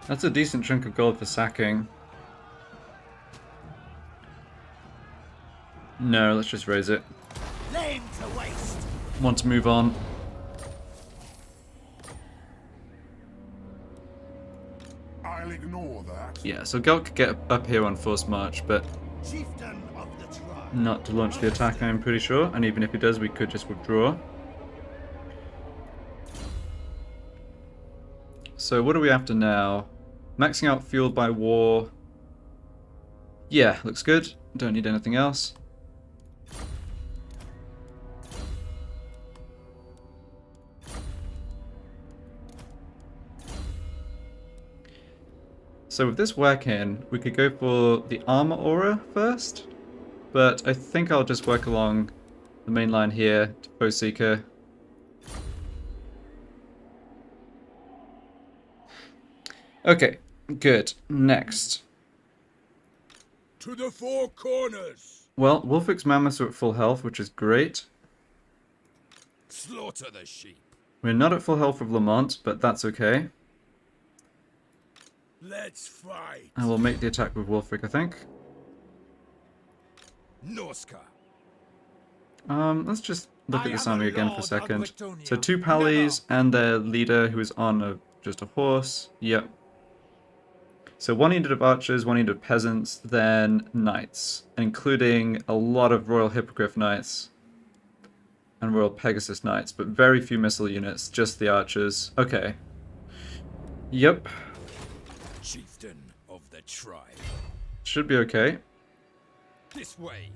That's a decent chunk of gold for sacking. No, let's just raise it. Lame to waste. Want to move on. I'll ignore that. Yeah, so Gelt could get up here on forced march, but Chieftain of the tribe. not to launch the attack, I'm pretty sure. And even if he does, we could just withdraw. So what are we after now? Maxing out fueled by war. Yeah, looks good. Don't need anything else. So with this working, we could go for the armor aura first, but I think I'll just work along the main line here to Foe Seeker. Okay, good. Next. To the four corners. Well, Wolfwick's mammoths are at full health, which is great. Slaughter the sheep. We're not at full health with Lamont, but that's okay. Let's fight. I will make the attack with Wolfwick, I think. Norsca. Let's just look at this army again for a second. Gwytonia. So 2 pallies and their leader, who is on just a horse. Yep. So 1 unit of archers, 1 unit of peasants, then knights, including a lot of Royal Hippogriff knights and Royal Pegasus knights, but very few missile units, just the archers. Okay. Yep. chieftain of the tribe. Should be okay. This way.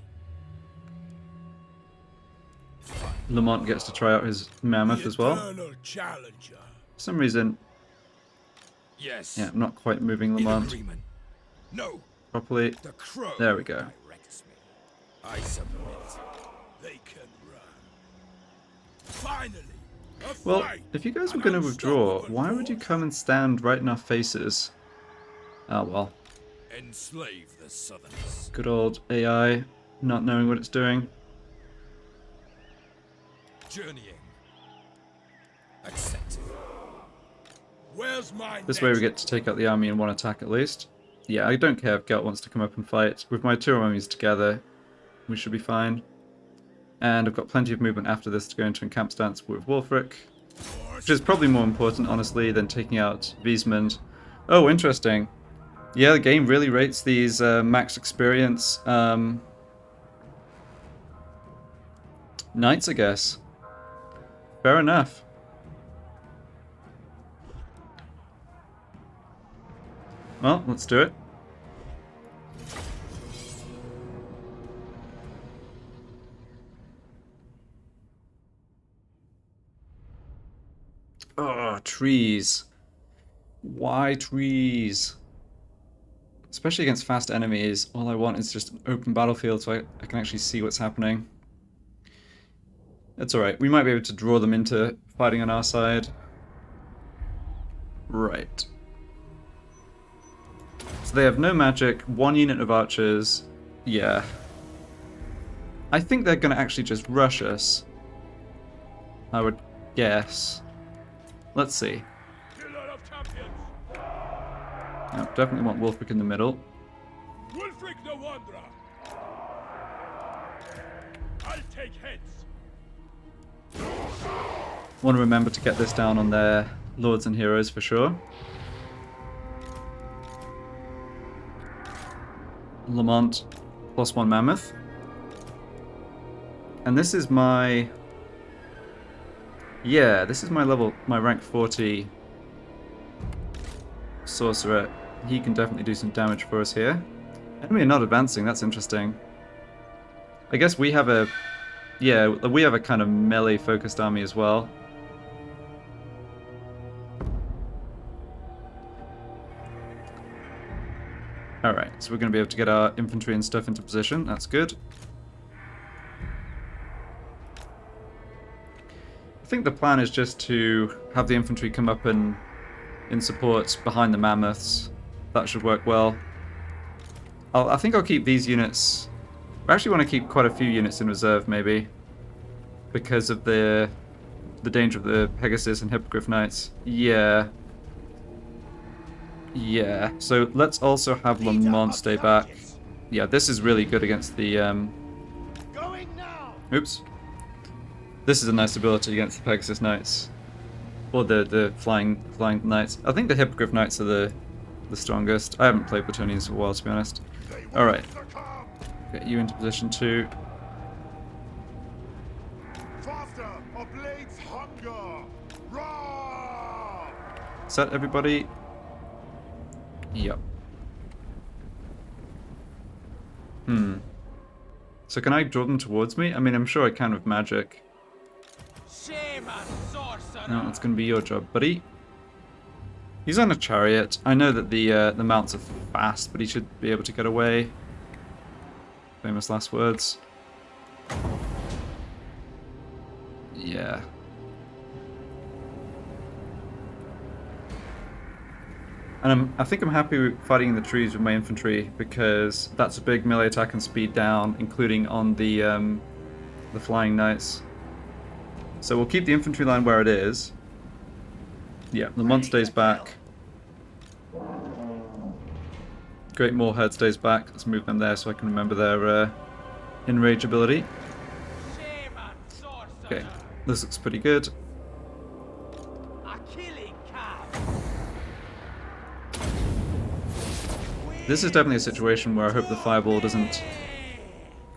Lamont gets to try out his mammoth The as well. eternal challenger. For some reason, Yes. yeah, I'm not quite moving In Lamont agreement. No. properly. The crow. There we go. Directs me. I submit. They can run. Finally. A Well, fight. if you guys were An going to withdraw, unstoppable why would you force. come and stand right in our faces? Oh well. Enslave the Southerners. Good old AI not knowing what it's doing. Journeying. Accepted. Where's my This way we get to take out the army in one attack at least. Yeah, I don't care if Gelt wants to come up and fight. With my two armies together, we should be fine. And I've got plenty of movement after this to go into encamp stance with Wulfric, which is probably more important, honestly, than taking out Wiesmund. Oh, interesting. Yeah, the game really rates these max experience knights, I guess. Fair enough. Well, let's do it. Oh, trees. Why trees? Especially against fast enemies, all I want is just an open battlefield so I can actually see what's happening. That's alright, we might be able to draw them into fighting on our side. Right. So they have no magic, 1 unit of archers. Yeah. I think they're going to actually just rush us. I would guess. Let's see. Killer of champions. No, definitely want Wulfric in the middle. Wulfric the Wanderer. I'll take heads. Want to remember to get this down on their lords and heroes for sure. Lamont, +1 mammoth. And this is my... Yeah, this is my rank 40 sorcerer. He can definitely do some damage for us here. Enemy are not advancing, that's interesting. I guess we have a... Yeah, we have a kind of melee-focused army as well. Alright, so we're going to be able to get our infantry and stuff into position. That's good. I think the plan is just to have the infantry come up and in support behind the mammoths. That should work well. I think I'll keep these units... I actually want to keep quite a few units in reserve, maybe. Because of the danger of the Pegasus and Hippogriff Knights. Yeah. Yeah, so let's also have Lamont stay back. Yeah, this is really good against the... Going now. Oops. This is a nice ability against the Pegasus Knights. Or the flying Knights. I think the Hippogriff Knights are the strongest. I haven't played Bretonians for a while, to be honest. Alright. Get you into position 2. Faster, or blades hunger. Roar! Set everybody. Yep. So can I draw them towards me? I mean, I'm sure I can with magic. Shame on sorcerer. No, it's going to be your job, buddy. He's on a chariot. I know that the mounts are fast, but he should be able to get away. Famous last words. Yeah. And I think I'm happy with fighting in the trees with my infantry because that's a big melee attack and speed down, including on the flying knights. So we'll keep the infantry line where it is. Yeah, Lamont stays back. Great Moorhead stays back. Let's move them there so I can remember their enrage ability. Shame on sorcerer. Okay, this looks pretty good. A killing cow. This is definitely a situation where I hope the fireball doesn't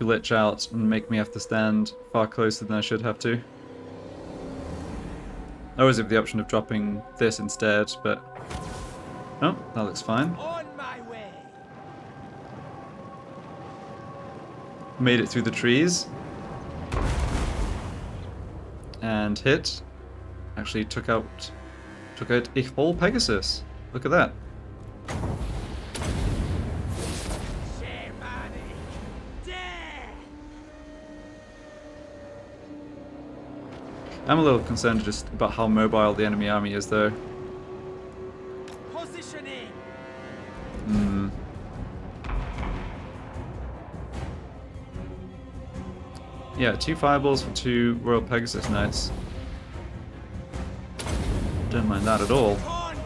glitch out and make me have to stand far closer than I should have to. I always have the option of dropping this instead, but Oh, that looks fine. On my way. Made it through the trees. And hit. Actually took out a whole Pegasus. Look at that. Shamanic death. I'm a little concerned just about how mobile the enemy army is, though. Positioning. Yeah, 2 fireballs for 2 Royal Pegasus Knights. Don't mind that at all. Conjuring.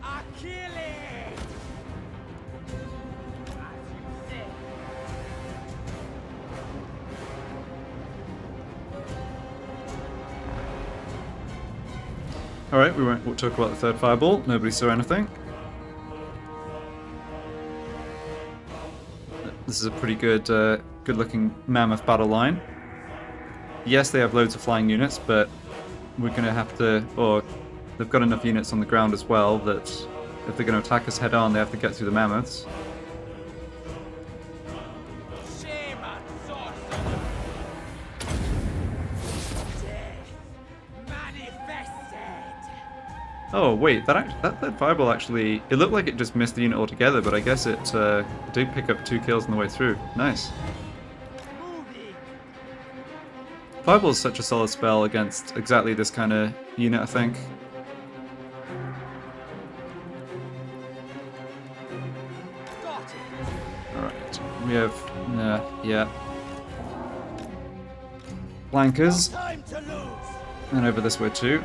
Achilles. As you say. Alright, we'll talk about the 3rd fireball. Nobody saw anything. This is a pretty good-looking mammoth battle line. Yes, they have loads of flying units, but we're going to have to... Or they've got enough units on the ground as well that if they're going to attack us head-on, they have to get through the mammoths. Shaman sorcerer. Death manifested. Oh, wait, that 3rd fireball actually... It looked like it just missed the unit altogether, but I guess it did pick up 2 kills on the way through. Nice. Moving. Fireball is such a solid spell against exactly this kind of unit, I think. Got it. Alright, we have... yeah. Flankers, Time to lose. and over this way too.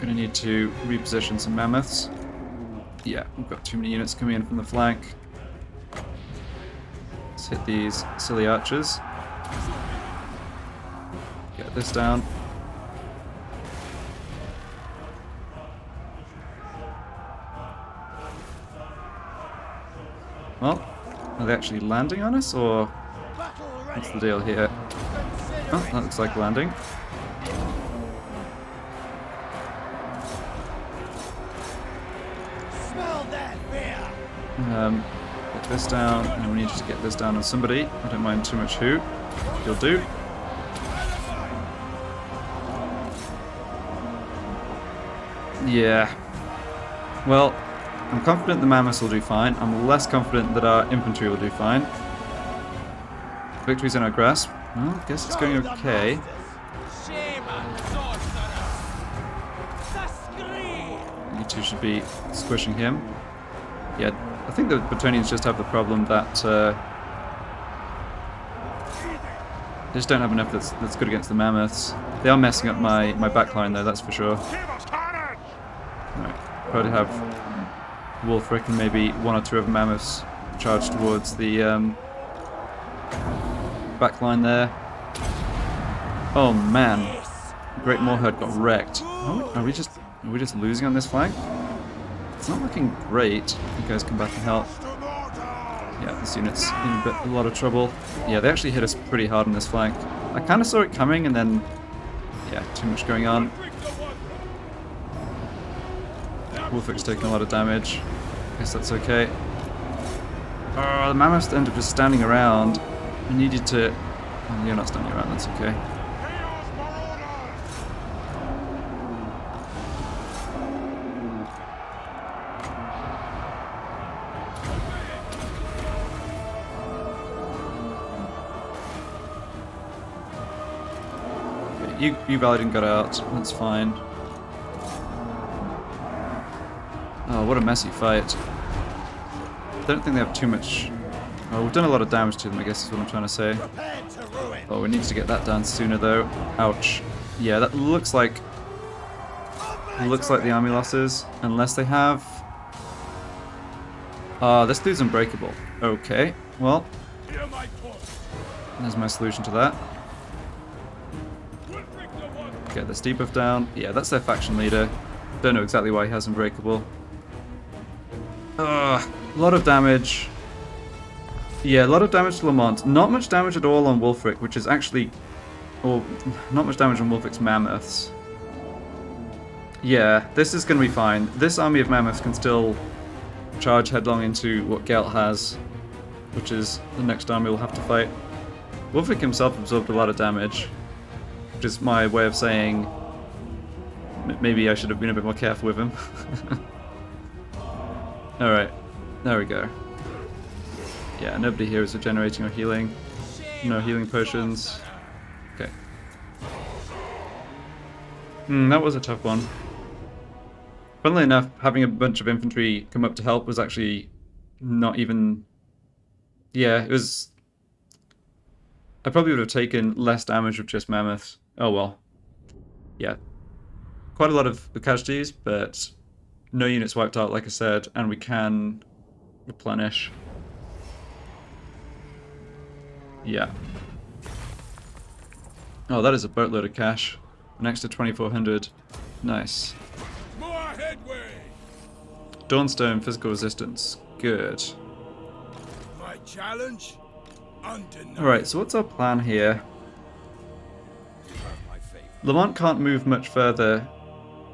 Gonna need to reposition some mammoths. Yeah, we've got too many units coming in from the flank. Let's hit these silly archers. Get this down. Well, are they actually landing on us, or Battle what's ready. the deal here? Oh, that looks like landing. Smell that beer. Get this down, and we need to get this down on somebody. I don't mind too much who. You'll do. Yeah. Well, I'm confident the mammoths will do fine. I'm less confident that our infantry will do fine. Victory's in our grasp. Well, I guess it's going okay. Shaman sorcerer. The scream. You two should be squishing him. Yeah, I think the Bretonnians just have the problem that they just don't have enough that's good against the mammoths. They are messing up my backline though, that's for sure. Alright, probably have Wulfric and maybe 1 or 2 of the mammoths charge towards the backline there. Oh man, Great Moorherd got wrecked. Are we just losing on this flank? It's not looking great. You guys come back and help. Yeah, this unit's in a lot of trouble. Yeah, they actually hit us pretty hard on this flank. I kind of saw it coming and then... Yeah, too much going on. Wulfric's taking a lot of damage. Guess that's okay. Oh, the mammoths end up just standing around. I needed to... Oh, you're not standing around, that's okay. You Paladin got out, that's fine. Oh, what a messy fight. Don't think they have too much... Oh, we've done a lot of damage to them, I guess is what I'm trying to say. Prepared to ruin. Oh, we need to get that done sooner though. Ouch. Yeah, that looks like the army losses, unless they have... this dude's unbreakable. Okay, well, Hear my talk. there's my solution to that. Wulfric the Wanderer. Get this debuff down. Yeah, that's their faction leader. Don't know exactly why he has Unbreakable. A lot of damage. Yeah, a lot of damage to Lamont. Not much damage at all on Wulfric, which is actually... Or, not much damage on Wulfric's Mammoths. Yeah, this is going to be fine. This army of mammoths can still charge headlong into what Gelt has, which is the next army we'll have to fight. Wulfric himself absorbed a lot of damage, which is my way of saying maybe I should have been a bit more careful with him. Alright, there we go. Yeah, nobody here is regenerating or healing. No healing potions. Okay. That was a tough one. Funnily enough, having a bunch of infantry come up to help was actually not even... Yeah, it was... I probably would have taken less damage with just mammoths. Oh well. Yeah. Quite a lot of casualties, but no units wiped out, like I said, and we can replenish. Yeah. Oh, that is a boatload of cash. An extra 2,400. Nice. More headway. Dawnstone, physical resistance. Good. My challenge? Undeniable. Alright, so what's our plan here? Lamont can't move much further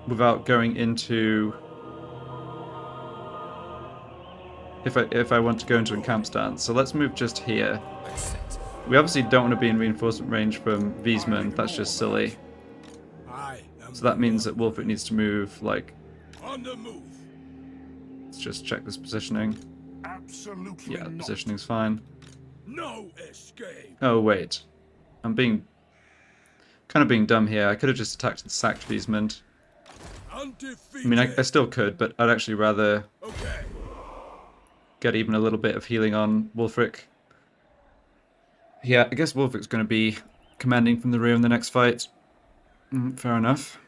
without going into... If I want to go into a camp stance. So let's move just here. We obviously don't want to be in reinforcement range from Wiesman. That's just silly. So that means that Wulfric needs to move, like... On the move. Let's just check this positioning. Absolutely Yeah, the not. positioning's fine. No escape. Oh, wait. I'm being... kind of being dumb here. I could have just attacked and sacked Wiesman. Undefeated. I mean, I still could, but I'd actually rather Okay. get even a little bit of healing on Wulfric. Yeah, I guess Wulfric's going to be commanding from the rear in the next fight. Fair enough.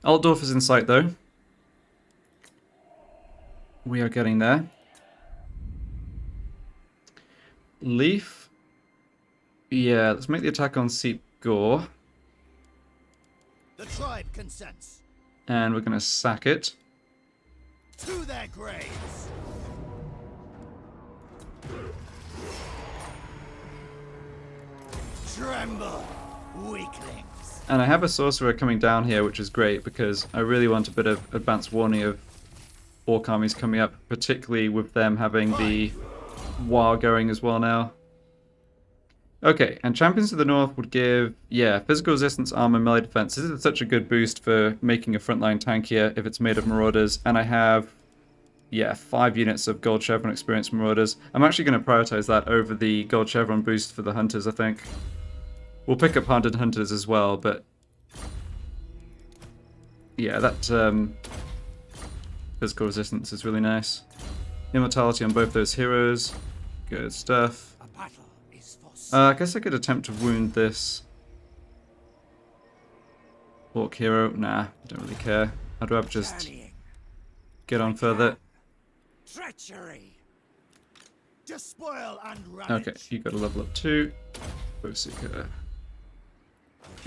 Altdorf is in sight, though. We are getting there. Leaf. Yeah, let's make the attack on Seep Gore. The tribe consents. And we're going to sack it. To their graves. Tremble, weaklings. And I have a sorcerer coming down here, which is great, because I really want a bit of advanced warning of orc armies coming up, particularly with them having the war going as well now. Okay, and Champions of the North would give, yeah, physical resistance, armor, melee defense. This is such a good boost for making a frontline tankier if it's made of marauders. And I have, yeah, 5 units of gold chevron experience marauders. I'm actually going to prioritize that over the gold chevron boost for the hunters, I think. We'll pick up hunted hunters as well, but yeah, that physical resistance is really nice. Immortality on both those heroes. Good stuff. A battle is for I guess I could attempt to wound this orc hero. Nah, I don't really care. I'd rather just journeying. get on further. Treachery. Despoil and ravage. Okay, you got to level up too. Bosuka.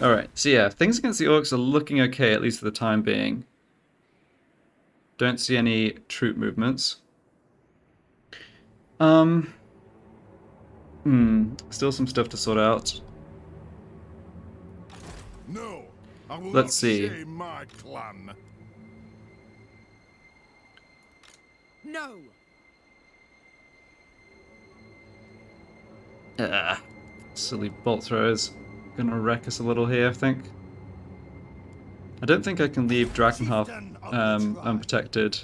Alright, so yeah, things against the orcs are looking okay, at least for the time being. Don't see any troop movements. Still some stuff to sort out. No, I will Let's not see. shame my clan. No. Silly bolt throwers. Gonna wreck us a little here, I think. I don't think I can leave Drakenhof unprotected.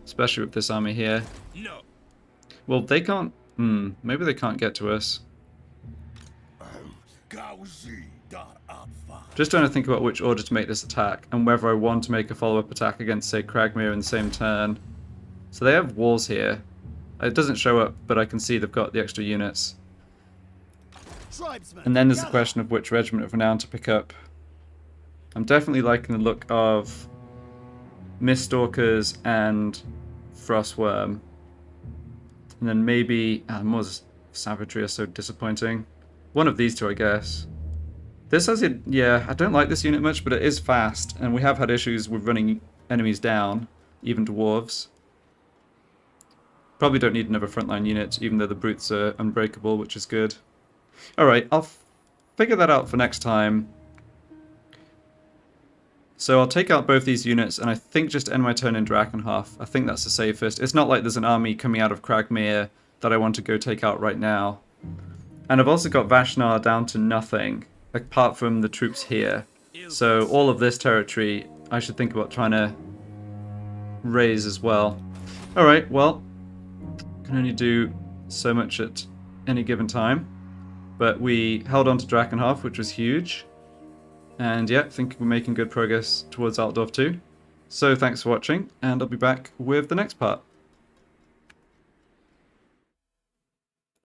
Especially with this army here. No. Well, they can't... maybe they can't get to us. Just trying to think about which order to make this attack, and whether I want to make a follow-up attack against, say, Cragmere in the same turn. So they have walls here. It doesn't show up, but I can see they've got the extra units. Tribesmen. And then there's the gather. question of which regiment of renown to pick up. I'm definitely liking the look of Miststalkers and Frostworm. And then maybe... Moors Savagery are so disappointing. One of these two, I guess. This has it... Yeah, I don't like this unit much, but it is fast. And we have had issues with running enemies down, even dwarves. Probably don't need another frontline unit, even though the brutes are unbreakable, which is good. Alright, I'll figure that out for next time. So I'll take out both these units, and I think just end my turn in Drakenhof. I think that's the safest. It's not like there's an army coming out of Cragmere that I want to go take out right now. And I've also got Vashnar down to nothing, apart from the troops here. So all of this territory, I should think about trying to raise as well. Alright, well, can only do so much at any given time. But we held on to Drakenhof, which was huge. And yeah, I think we're making good progress towards Altdorf too. So thanks for watching, and I'll be back with the next part.